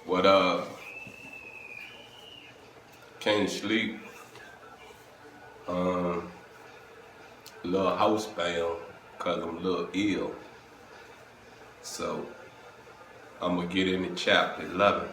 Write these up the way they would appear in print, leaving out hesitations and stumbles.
What can't sleep. Um, a little housebound because I'm a little ill. So I'm gonna get into chapter 11.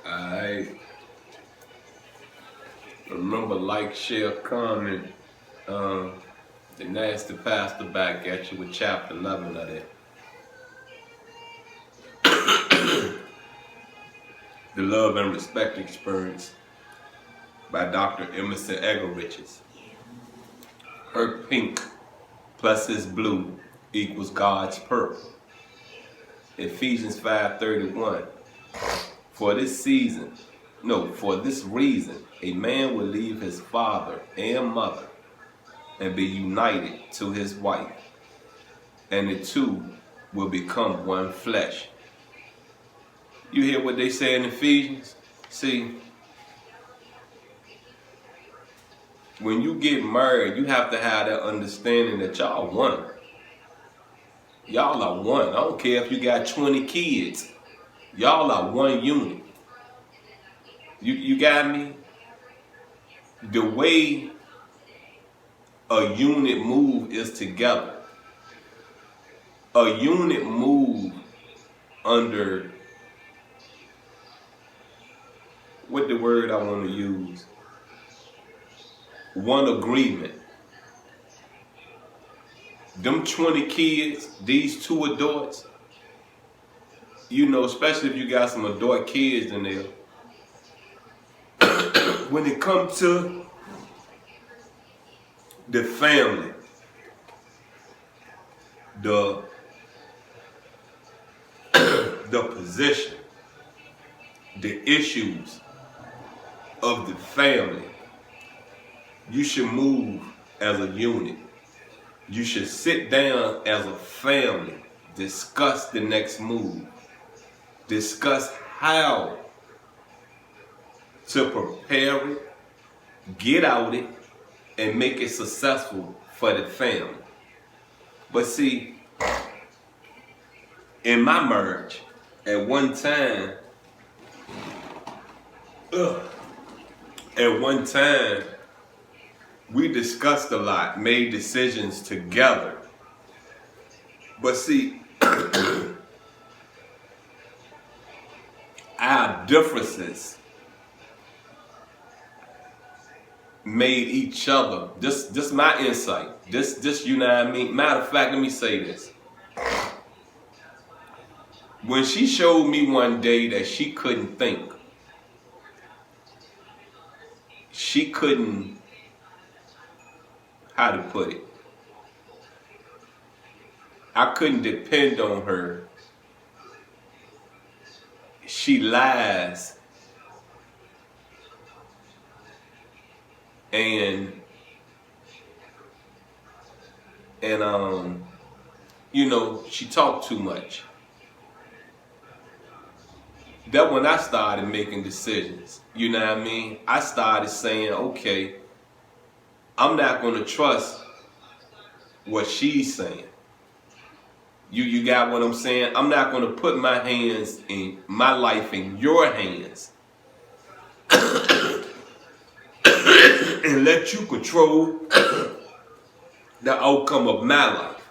Alright. Remember, like, share, comment. The nasty pastor back at you with chapter 11 of that. The Love and Respect Experience by Dr. Emerson Eggerichs. Her pink plus his blue equals God's purple. Ephesians 5:31. For this reason, a man will leave his father and mother and be united to his wife, and the two will become one flesh. You hear what they say in Ephesians? See, when you get married, you have to have that understanding that y'all one. Y'all are one. I don't care if you got 20 kids. Y'all are one unit. You got me? The way a unit move is together. A unit move under, what the word I want to use? One agreement. Them 20 kids, these two adults, you know, especially if you got some adult kids in there, when it comes to the family, the position, the issues of the family, you should move as a unit. You should sit down as a family, discuss the next move, discuss how to prepare it, get out it, and make it successful for the family. But see, in my marriage, at one time, we discussed a lot, made decisions together. But see, our differences made each other. This my insight. This, you know what I mean? Matter of fact, let me say this. When she showed me one day that she couldn't think, she couldn't, how to put it, I couldn't depend on her. She lies. And you know, she talked too much. That when I started making decisions, you know what I mean? I started saying, okay, I'm not going to trust what she's saying. You got what I'm saying? I'm not going to put my hands in my life in your hands and let you control the outcome of my life.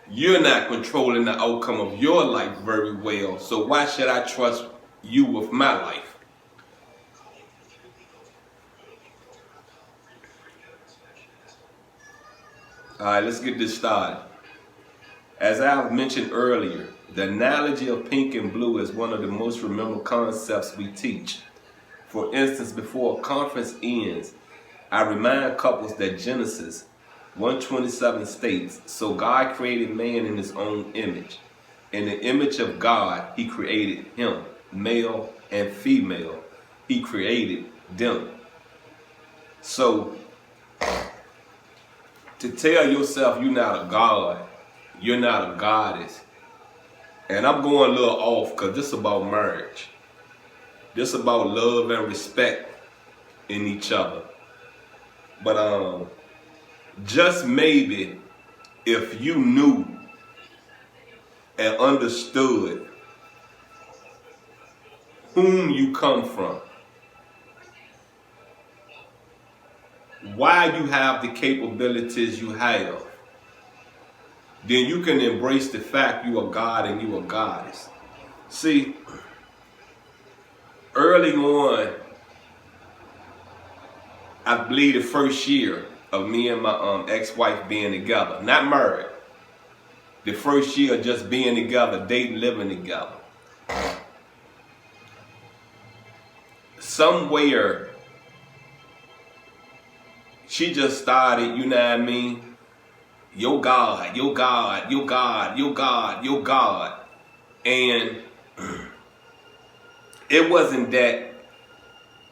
You're not controlling the outcome of your life very well, so why should I trust you with my life? All right, let's get this started. As I mentioned earlier, the analogy of pink and blue is one of the most remembered concepts we teach. For instance, before a conference ends, I remind couples that Genesis 1:27 states, "So God created man in his own image. In the image of God, he created him, male and female. He created them." So, to tell yourself you're not a god, you're not a goddess, and I'm going a little off because this is about marriage. This is about love and respect in each other. But just maybe if you knew and understood whom you come from, why you have the capabilities you have, then you can embrace the fact you are God and you are goddess. See, early on, I believe the first year of me and my ex-wife being together, not married, the first year of just being together, dating, living together, somewhere she just started, you know what I mean? Your God, your God, your God, your God, your God. And it wasn't that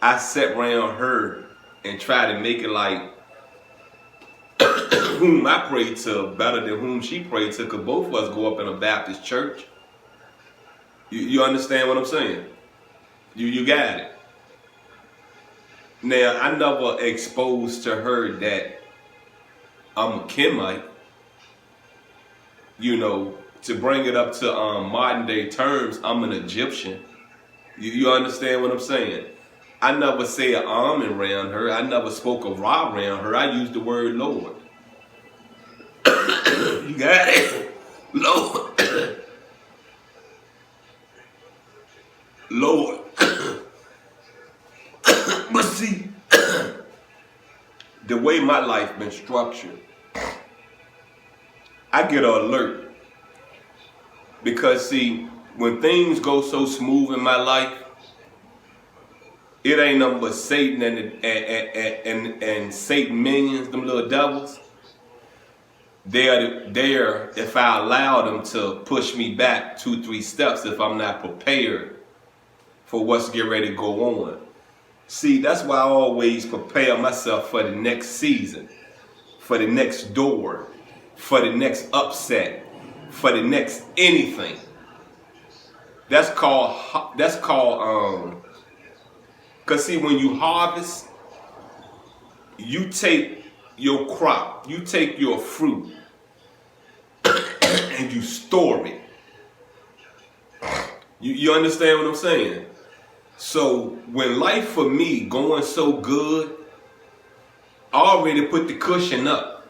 I sat around her and tried to make it like whom I prayed to better than whom she prayed to, because both of us go up in a Baptist church. You understand what I'm saying? You got it. Now, I never exposed to her that I'm a Kimite. You know, to bring it up to modern day terms, I'm an Egyptian. You understand what I'm saying? I never said around her. I never spoke of Ra around her. I used the word Lord. You got it? Lord. Lord. But see, the way my life been structured, I get an alert. Because see, when things go so smooth in my life, it ain't nothing but Satan and Satan minions, them little devils. They're there if I allow them to push me back 2-3 steps if I'm not prepared for what's getting ready to go on. See, that's why I always prepare myself for the next season, for the next door, for the next upset, for the next anything. That's called, because see, when you harvest, you take your crop, you take your fruit, and you store it. You understand what I'm saying? So when life for me going so good, I already put the cushion up.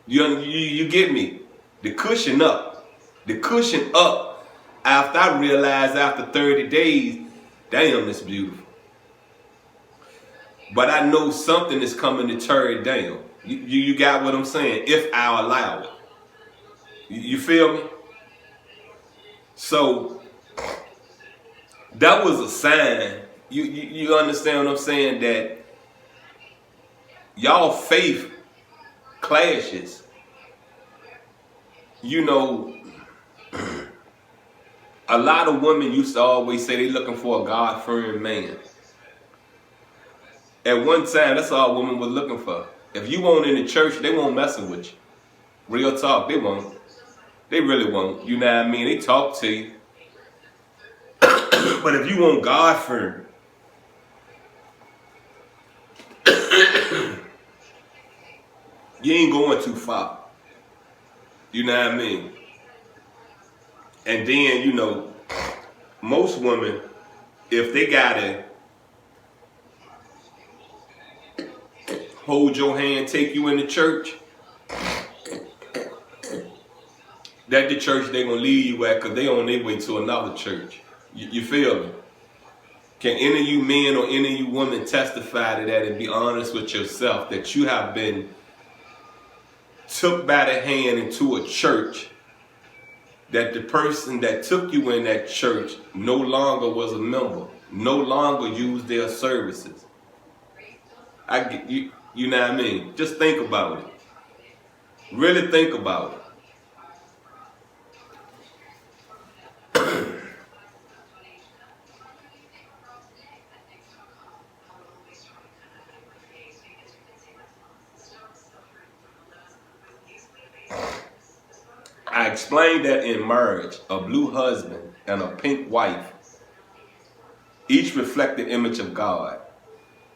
You get me? The cushion up. The cushion up after I realized after 30 days, damn, it's beautiful. But I know something is coming to tear it down. You got what I'm saying? If I allow it. You feel me? So that was a sign. You understand what I'm saying? That y'all faith clashes. You know, a lot of women used to always say they looking for a God-fearing man. At one time, that's all women was looking for. If you won't in the church, they won't messing with you. Real talk, they won't. They really won't. You know what I mean? They talk to you. But if you want God-fearing, you ain't going too far. You know what I mean? And then, you know, most women, if they gotta hold your hand, take you in the church, that the church they gonna leave you at, because they on their way to another church. You feel me? Can any of you men or any of you women testify to that and be honest with yourself that you have been took by the hand into a church that the person that took you in that church no longer was a member, no longer used their services? I get you. You know what I mean? Just think about it. Really think about it. I explained that in marriage, a blue husband and a pink wife each reflect the image of God.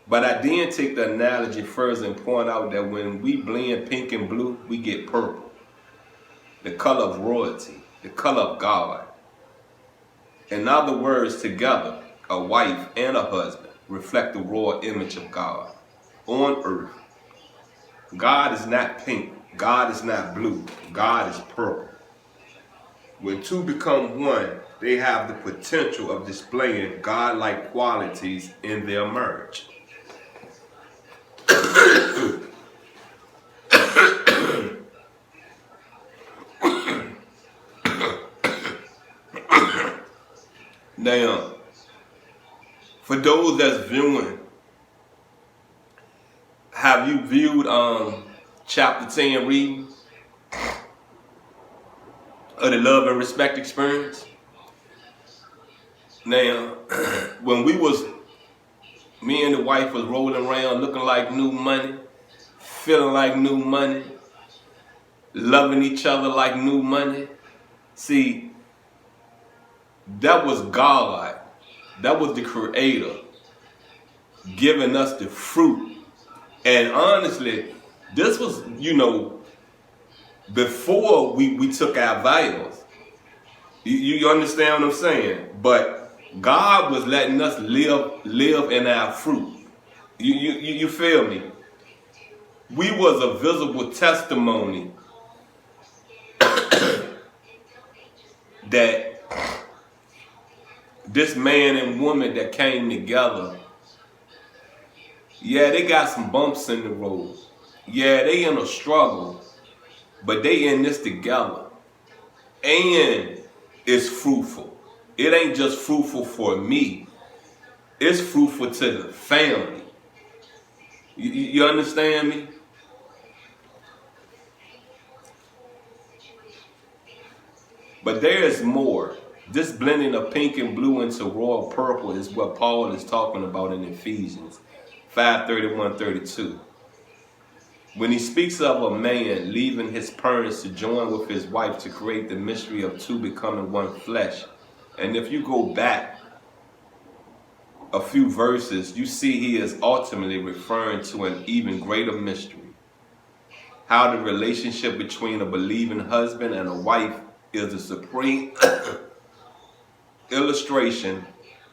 But I then take the analogy further and point out that when we blend pink and blue, we get purple, the color of royalty, the color of God. In other words, together, a wife and a husband reflect the royal image of God on earth. God is not pink. God is not blue. God is purple. When two become one, they have the potential of displaying God-like qualities in their marriage. Now, for those that's viewing, have you viewed chapter TL&RE of the Love and Respect Experience? Now, when me and the wife was rolling around looking like new money, feeling like new money, loving each other like new money. See, that was God. That was the Creator giving us the fruit. And honestly, this was, before we took our vows. You understand what I'm saying? But God was letting us live in our fruit. You feel me? We was a visible testimony that this man and woman that came together, yeah, they got some bumps in the road. Yeah, they in a struggle, but they in this together. And it's fruitful. It ain't just fruitful for me. It's fruitful to the family. You understand me? But there is more. This blending of pink and blue into royal purple is what Paul is talking about in Ephesians 5:31-32. When he speaks of a man leaving his parents to join with his wife to create the mystery of two becoming one flesh. And if you go back a few verses, you see he is ultimately referring to an even greater mystery. How the relationship between a believing husband and a wife is the supreme illustration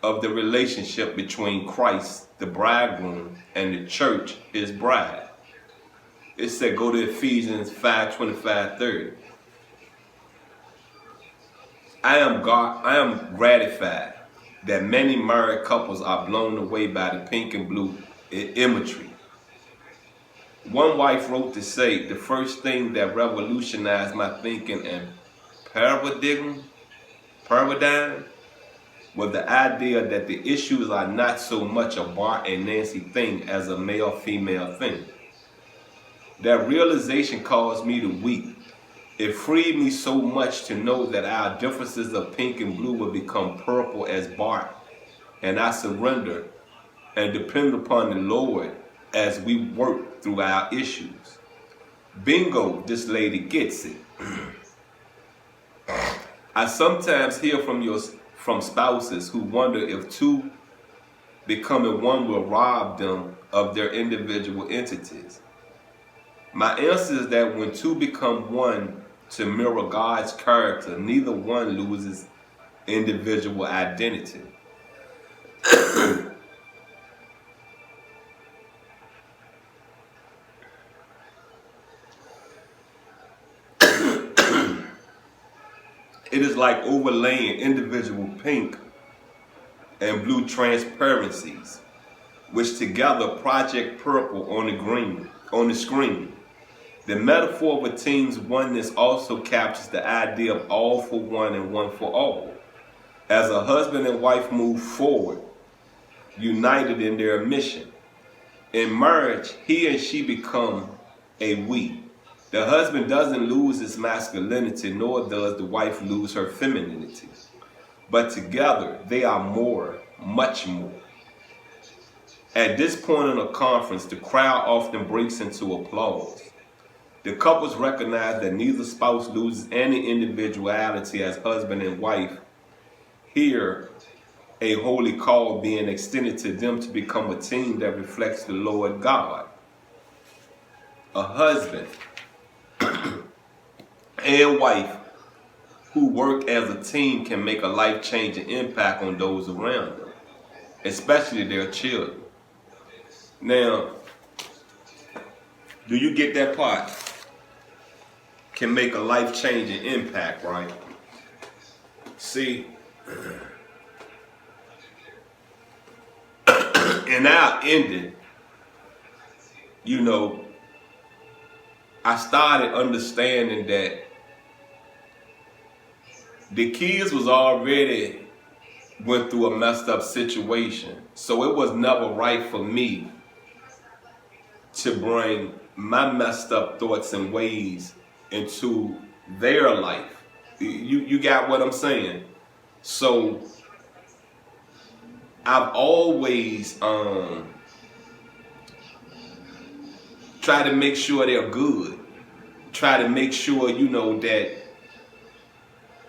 of the relationship between Christ, the bridegroom, and the church, his bride. It said, go to Ephesians 5:25-30. I am gratified that many married couples are blown away by the pink and blue imagery. One wife wrote to say, the first thing that revolutionized my thinking and paradigm was the idea that the issues are not so much a Bart and Nancy thing as a male-female thing. That realization caused me to weep. It freed me so much to know that our differences of pink and blue will become purple as Bart, and I surrender and depend upon the Lord as we work through our issues. Bingo, this lady gets it. I sometimes hear from spouses who wonder if two becoming one will rob them of their individual entities. My answer is that when two become one to mirror God's character, neither one loses individual identity. It is like overlaying individual pink and blue transparencies, which together project purple on the screen. The metaphor of a team's oneness also captures the idea of all for one and one for all. As a husband and wife move forward, united in their mission, In marriage, he and she become a we. The husband doesn't lose his masculinity, nor does the wife lose her femininity. But together, they are more, much more. At this point in a conference, the crowd often breaks into applause. The couples recognize that neither spouse loses any individuality as husband and wife. Here, a holy call being extended to them to become a team that reflects the Lord God. A husband and wife who work as a team can make a life-changing impact on those around them, especially their children. Now, do you get that part? Can make a life-changing impact, right? See, in our ending, I started understanding that the kids was already went through a messed up situation. So it was never right for me to bring my messed up thoughts and ways into their life. You got what I'm saying? So I've always tried to make sure they're good. Try to make sure, that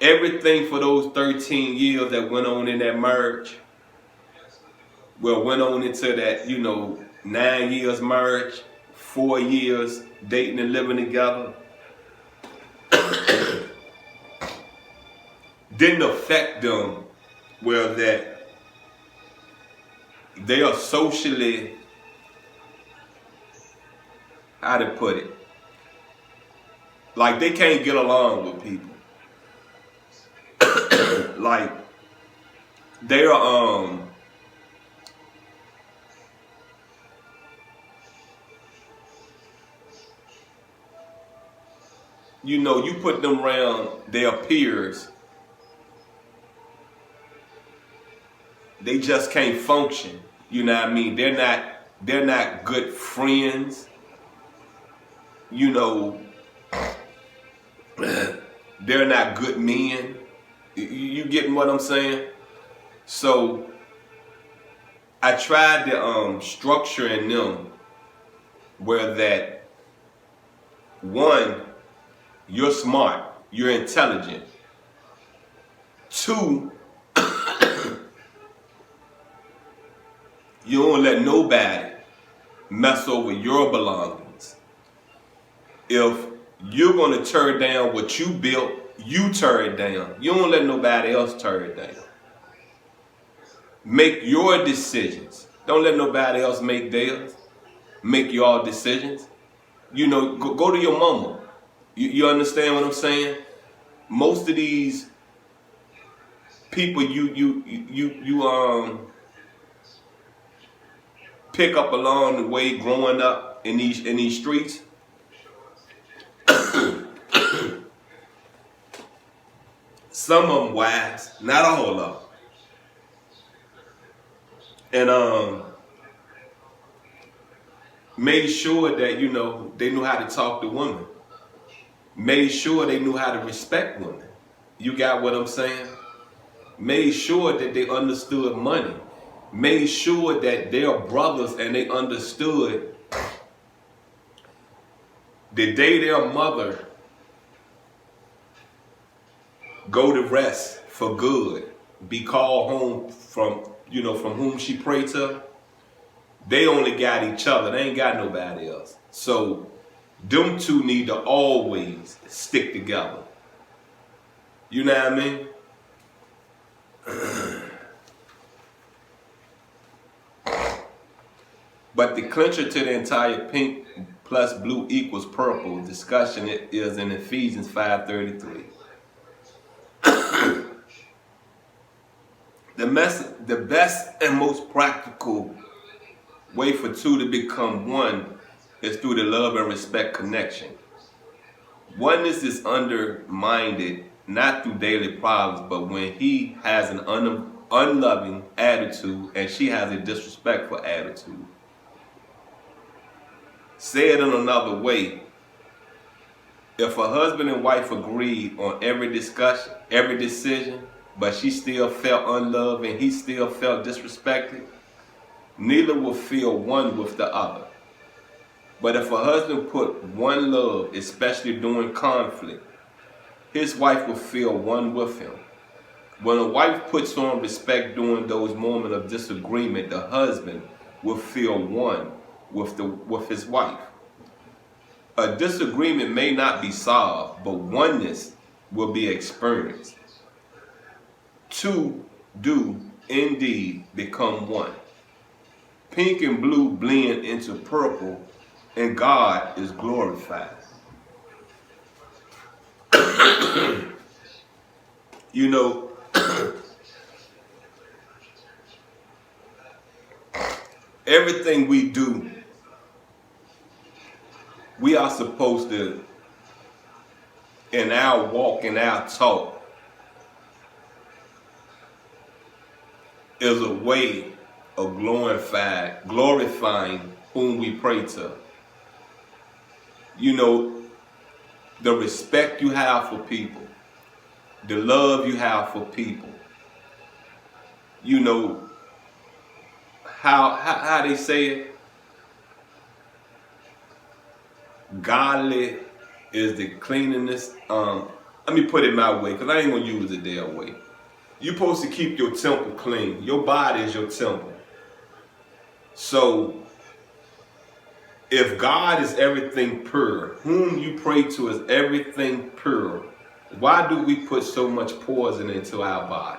everything for those 13 years that went on in that marriage, went on into that, 9 years marriage, 4 years dating and living together, didn't affect them where that they are socially, how to put it, like they can't get along with people. Like they're you put them around their peers, they just can't function. You know what I mean? They're not good friends. They're not good men. You getting what I'm saying? So I tried to structure in them where that, one, you're smart, you're intelligent. Two, you don't let nobody mess over your belongings. If you're gonna tear down what you built, you tear it down. You don't let nobody else tear it down. Make your decisions. Don't let nobody else make theirs. Make your decisions. Go to your mama. You understand what I'm saying? Most of these people you pick up along the way growing up in these streets. Some of them wise, not all of them. And made sure that, they knew how to talk to women. Made sure they knew how to respect women. You got what I'm saying? Made sure that they understood money. Made sure that they're brothers and they understood the day their mother go to rest for good, be called home from whom she prayed to, they only got each other. They ain't got nobody else. So them two need to always stick together. You know what I mean? But the clincher to the entire pink plus blue equals purple discussion is in Ephesians 5:33. The best and most practical way for two to become one is through the love and respect connection. Oneness is undermined not through daily problems, but when he has an unloving attitude and she has a disrespectful attitude. Say it in another way. If a husband and wife agreed on every discussion, every decision, but she still felt unloved and he still felt disrespected, neither will feel one with the other. But if a husband put one love, especially during conflict, his wife will feel one with him. When a wife puts on respect during those moments of disagreement, the husband will feel one with his wife. A disagreement may not be solved, but oneness will be experienced. Two do indeed become one. Pink and blue blend into purple, and God is glorified. You know, everything we do, we are supposed to, in our walk, in our talk, is a way of glorifying whom we pray to. You know, the respect you have for people, the love you have for people. You know, how they say it, godly is the cleanliness. Let me put it my way, because I ain't gonna use it their way. You're supposed to keep your temple clean. Your body is your temple. So if God is everything pure, whom you pray to is everything pure, why do we put so much poison into our body?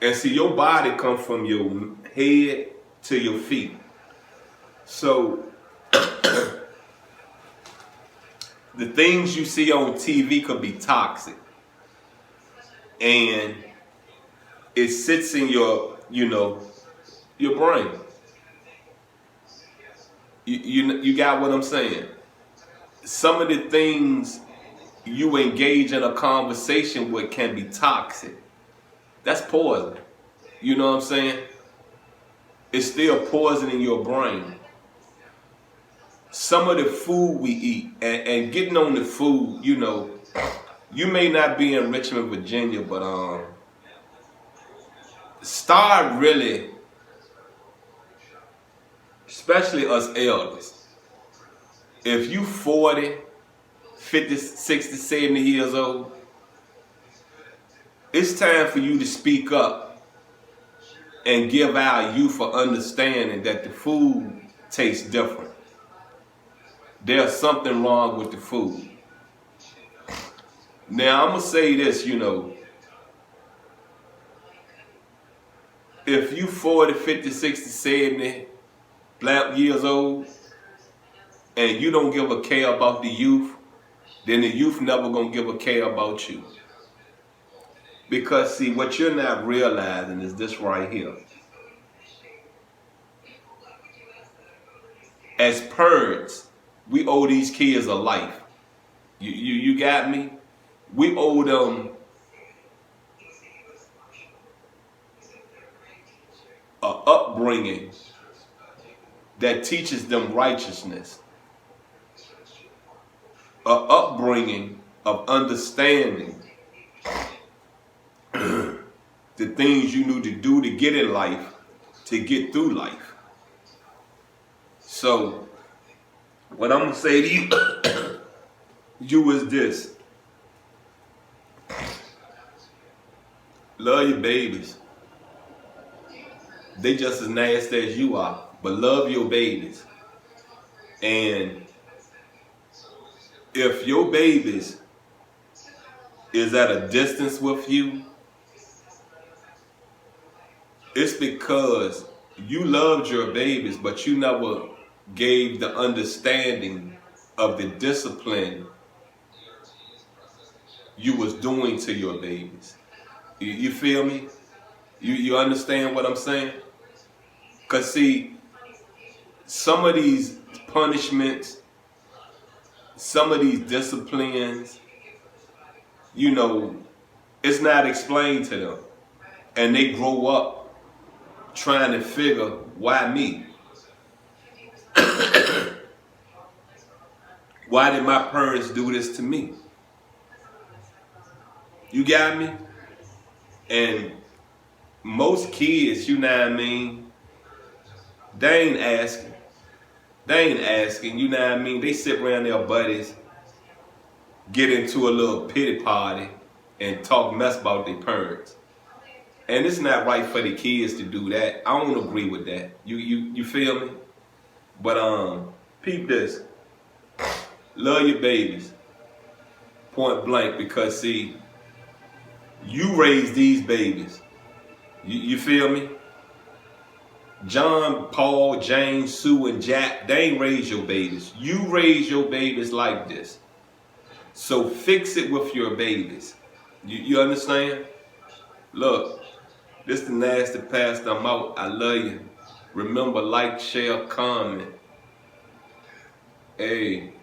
And see, your body comes from your head to your feet. So the things you see on TV could be toxic. And it sits in your brain. You got what I'm saying? Some of the things you engage in a conversation with can be toxic. That's poison. You know what I'm saying? It's still poison in your brain. Some of the food we eat, and getting on the food, you know, you may not be in Richmond, Virginia, but start really, especially us elders, if you 40, 50, 60, 70 years old, it's time for you to speak up and give our youth an understanding that the food tastes different. There's something wrong with the food. Now, I'm going to say this, you know, if you 40, 50, 60, 70 black years old and you don't give a care about the youth, then the youth never going to give a care about you. Because, see, what you're not realizing is this right here. As parents, we owe these kids a life. You got me? We owe them an upbringing that teaches them righteousness. An upbringing of understanding the things you need to do to get in life, to get through life. So, what I'm going to say to you is this. Love your babies. They just as nasty as you are, but love your babies. And if your babies is at a distance with you, it's because you loved your babies, but you never gave the understanding of the discipline you was doing to your babies. You feel me? You understand what I'm saying? Because see, some of these punishments, some of these disciplines, you know, it's not explained to them. And they grow up trying to figure, why me? Why did my parents do this to me? You got me? And most kids, you know what I mean, they ain't asking. They ain't asking, you know what I mean? They sit around their buddies, get into a little pity party, and talk mess about their parents. And it's not right for the kids to do that. I don't agree with that. You feel me? But peep this. Love your babies. Point blank, because see, you raise these babies. You feel me? John, Paul, James, Sue, and Jack, they ain't raise your babies. You raise your babies like this. So fix it with your babies. You understand? Look, this the nasty pastor. I'm out. I love you. Remember, like, share, comment. Hey.